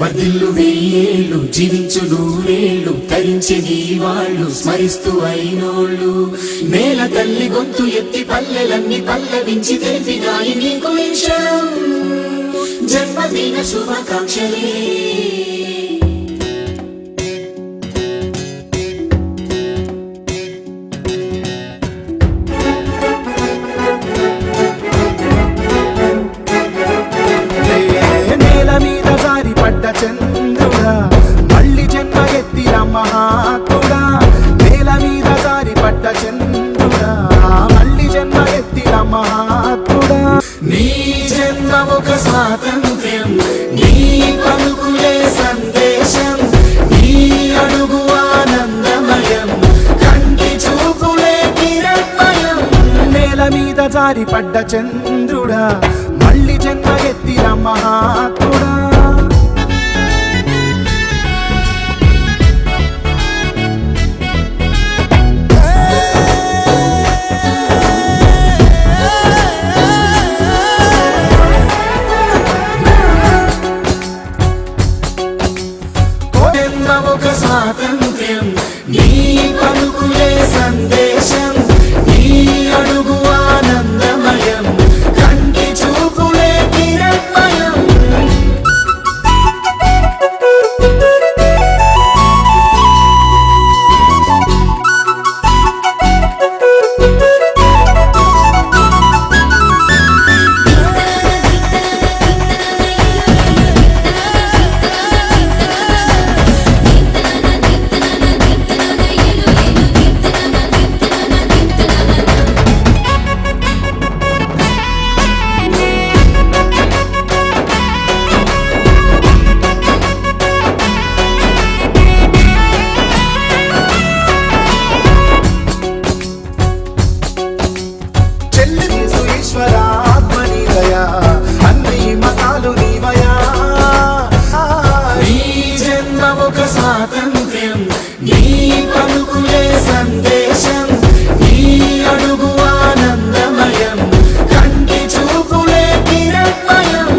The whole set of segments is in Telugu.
వర్ధిల్లు వెయ్యేళ్ళు జీవించు నూరేళ్ళు తరించే నీ వాళ్ళు స్మరిస్తూ అయినోళ్ళు నేల తల్లి గొంతు ఎత్తి పల్లెలన్నీ పల్లవించి తెలిపినాయి నీకు ఈశ్వరం జన్మదిన శుభాకాంక్షలే చంద్రుడా మళ్ళీ జన్మ ఎత్తిన మహాత్ముడా నేల మీద జారి పడ్డ చంద్రుడా మళ్ళీ జన్మ ఎత్తిన మహాత్ముడా నీ జన్మ ఒక స్వాతంత్ర్యం నీ పలుకులే సందేశం నీ అడుగు ఆనందమయం కంటి చూపులే కిరణమయం నేల మీద జారి పడ్డ చంద్రుడా మళ్ళీ జన్మ ఎత్తిన మహాత్ముడా ఒక స్వాతంత్ర్యం నీ పలుకులే సందేశం నీ అడుగు ఆనందమయం కంటి చూపులే కిరణమయం ఒక స్వాతంత్ర్యం నీ పలుకులే సందేశం నీ అడుగు ఆనందమయం కంటి చూపులే కిరణమయం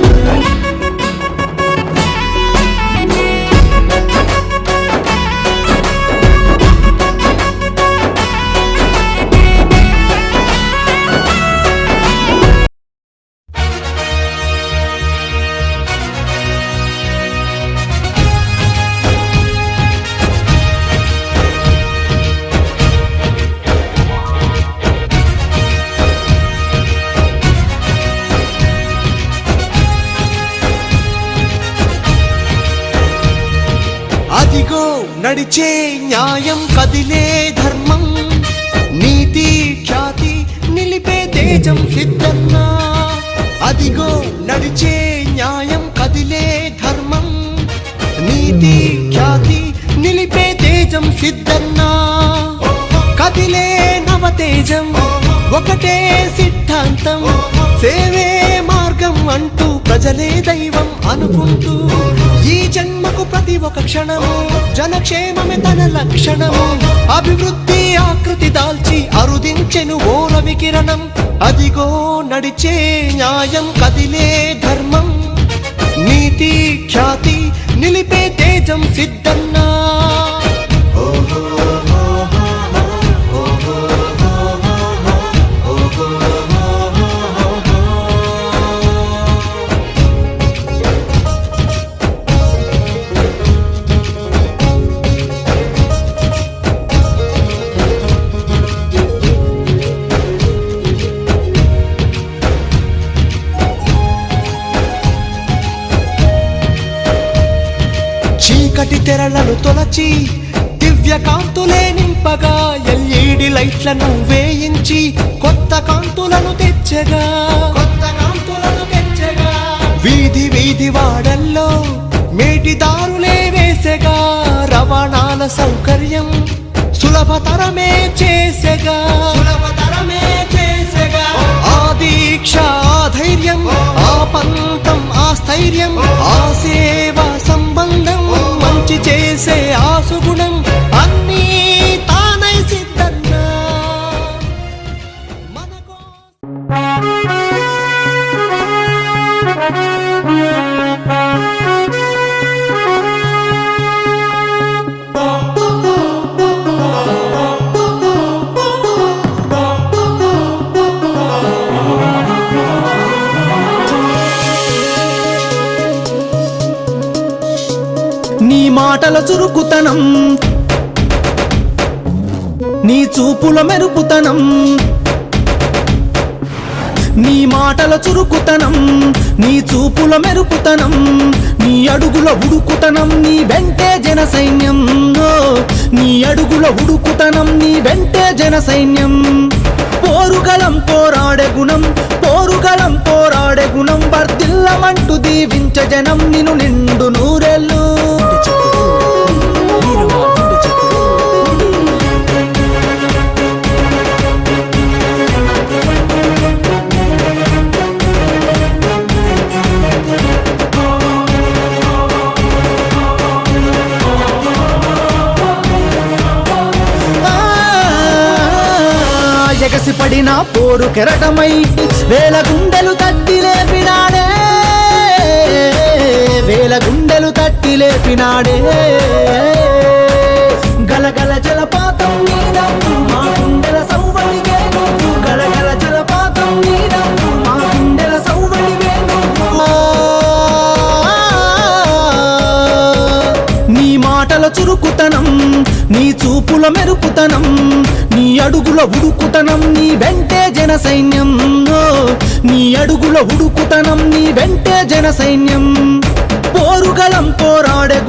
అదిగో నడిచే న్యాయం కదిలే ధర్మం నీతి ఖ్యాతి నిలిపే తేజం సిద్ధన్నా అదిగో నడిచే న్యాయం కదిలే ధర్మం నీతి ఖ్యాతి నిలిపే తేజం సిద్ధన్నా కదిలే నవతేజం ఒకటే సిద్ధాంతం సేవే మార్గం అంటూ ప్రజలే దైవం అనుకుంటూ ఈ జన్మకు ప్రతి ఒక క్షణము జనక్షేమమే తన లక్షణము అభివృద్ధి ఆకృతి దాల్చి అరుదించెను ఓల వికిరణం అదిగో నడిచే న్యాయం కదిలే ధర్మం నీతి ఖ్యాతి నిలిపే తేజం సిద్ధన్నా చీకటి తెరలను తొలచి దివ్య కాంతులే నింపగా ఎల్ఈడి లైట్లను వేయించి కొత్త కాంతులను తెచ్చగా వీధి వీధి వాడల్లో మేటిదారులే వేసగా రవాణాల సౌకర్యం సులభతరమే చేసగా ఆ దీక్ష ఆ ధైర్యం ఆ పంతం ఆ స్థైర్యం ఆ సేవా సంబంధం మంచి చేసే ఆ సుగుణం అన్నీ తానై సిద్ధన్నా మనకో మాటల చురుకుతనం నీ చూపుల మెరుపుతనం నీ మాటల చురుకుతనం నీ చూపుల మెరుపుతనం నీ అడుగుల ఉడుకుతనం నీ వెంటే జన సైన్యం నీ అడుగుల ఉడుకుతనం నీ వెంటే జన సైన్యం పోరుగలం పోరాడే గుణం వర్ధిల్లమంటూ దీవించ జనం నిన్ను నిండు నూరెళ్ళు ఎగసిపడిన పోరు కెరటమై వేల గుండెలు తట్టి లేపినాడే గలగల జలపాతం నీనవ్వు మా గుండెల సౌవడివే నువ్వు గలగల జలపాతం నీనవ్వు మా గుండెల సౌవడివే నువ్వు నీ మాటల చురుకుతనం నీ చూపుల మెరుపుతనం నీ అడుగుల ఉడుకుతనం నీ వెంటే జన సైన్యం నీ అడుగుల ఉడుకుతనం నీ వెంటే జన సైన్యం పోరుగలం పోరాడే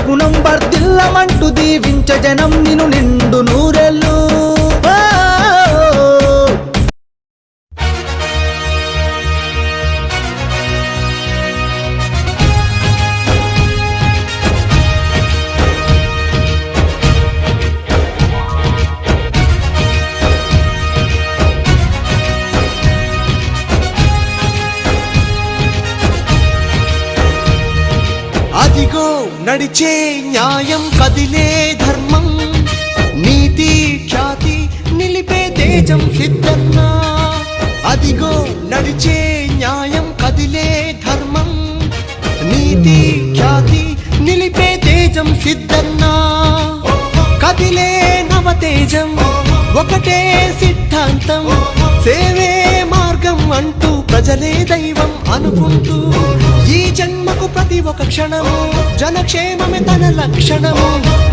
గుణం వర్ధిల్లమంటూ దీవించ జనం నిన్ను నిండు నూరెళ్ళు అదిగో నడిచే న్యాయం కదిలే ధర్మం నీతి ఖ్యాతి నిలిపే తేజం సిద్ధన్నా అదిగో నడిచే న్యాయం కదిలే ధర్మం నీతి ఖ్యాతి నిలిపే తేజం సిద్ధన్నా కదిలే నవతేజం ఒకటే సిద్ధాంతం సేవే మార్గం అంటూ ప్రజలే దైవం అనుకుంటూ ఈ జన్మకు ప్రతి ఒక క్షణము జనక్షేమమే తన లక్షణము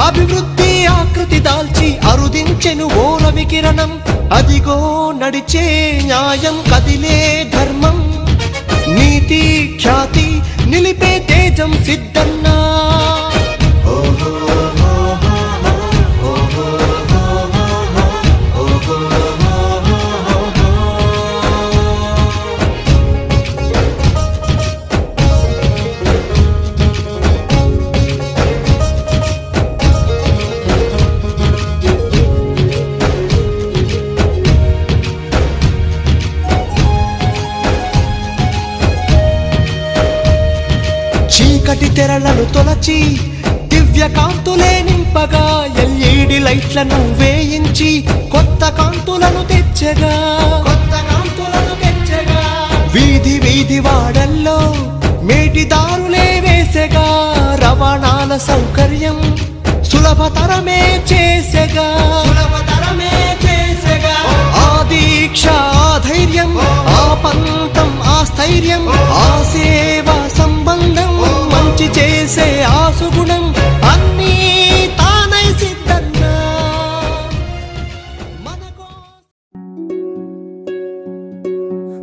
అభివృద్ధి ఆకృతి దాల్చి అరుదించెను ఓల వికిరణం అదిగో నడిచే న్యాయం కదిలే ధర్మం నీతి ఖ్యాతి నిలిపే తేజం సిద్ధన్నా చీకటి తెరలను తొలచి దివ్య కాంతులే నింపగా ఎల్ఈడి లైట్లను వేయించి కొత్త కాంతులను తెచ్చగా వీధి వీధి వాడల్లో మేటిదారులే వేసెగా రవాణాల సౌకర్యం సులభతరమే చేసెగా ఆ దీక్ష ఆ ధైర్యం ఆ పంతం ఆ స్థైర్యం ఆ సేవా సంబంధం మంచి చేసే ఆసుగుణం అన్నీ తానై సిద్ధన్నా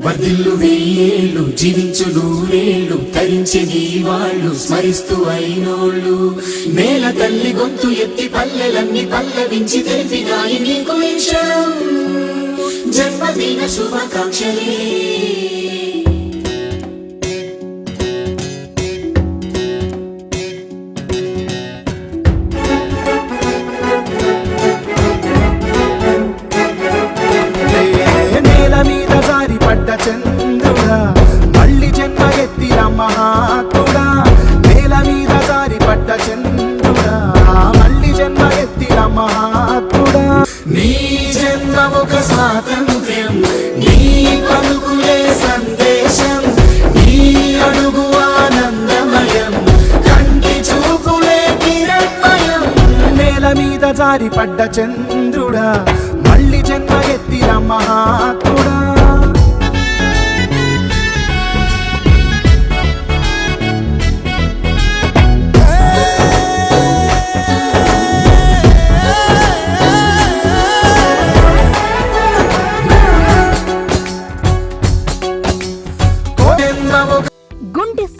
వర్ధిల్లు వెయ్యేళ్ళు జీవించు నూరేళ్ళు తరించి నీ వాళ్ళు స్మరిస్తూ అయినోళ్ళు నేల తల్లి గొంతు ఎత్తి పల్లెలన్నీ పల్లవించి తెలిపినాయి నీకు ఈ క్షణం జన్మదిన శుభాకాంక్షలే చంద్రుడా మళ్ళీ జన్మ ఎత్తిన మహాత్ముడా నేల మీద జారిపడ్డ చంద్రుడా మళ్ళీ జన్మ ఎత్తిన మహాత్ముడా నీ జన్మ ఒక స్వాతంత్ర్యం నీ పలుకులే సందేశం నీ అడుగు ఆనందమయం కంటి చూపులే కిరణమయం నేల మీద జారిపడ్డ చంద్రుడా మళ్ళీ జన్మ ఎత్తిన మహాత్ముడా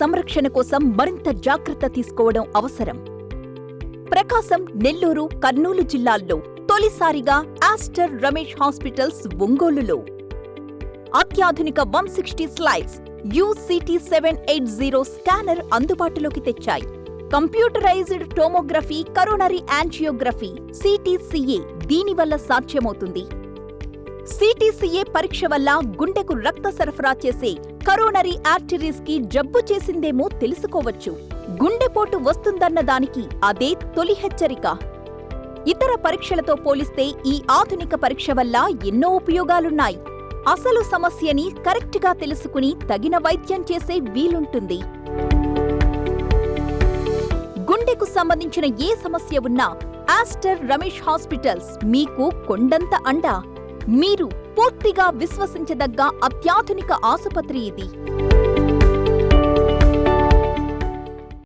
సంరక్షణ కోసం మరింత జాగ్రత్త తీసుకోవడం అవసరం. ప్రకాశం, నెల్లూరు, కర్నూలు జిల్లాల్లో తొలిసారిగా ఆస్టర్ రమేష్ హాస్పిటల్స్ ఒంగోలులో అత్యాధునిక 160 స్లైడ్స్ UCT 780 స్కానర్ అందుబాటులోకి తెచ్చాయి. Computerised tomography, coronary angiography, CTCA దీనివల్ల సాధ్యమవుతుంది. CTCA పరీక్ష వల్ల గుండెకు రక్త సరఫరా చేసే కరోనరీ ఆర్టరీస్ కి జబ్బు చేసిందేమో తెలుసుకోవచ్చు. గుండెపోటు వస్తుందన్న దానికి అదే తొలి హెచ్చరిక. ఇతర పరీక్షలతో పోలిస్తే ఈ ఆధునిక పరీక్ష వల్ల ఎన్నో ఉపయోగాలున్నాయి. అసలు సమస్యని కరెక్ట్గా తెలుసుకుని తగిన వైద్యం చేసే వీలుంటుంది. గుండెకు సంబంధించిన ఏ సమస్య ఉన్నా ఆస్టర్ రమేష్ హాస్పిటల్స్ మీకు కొండంత అండ. మీరు పూర్తిగా విశ్వసించదగ్గ అత్యాధునిక ఆసుపత్రి ఇది.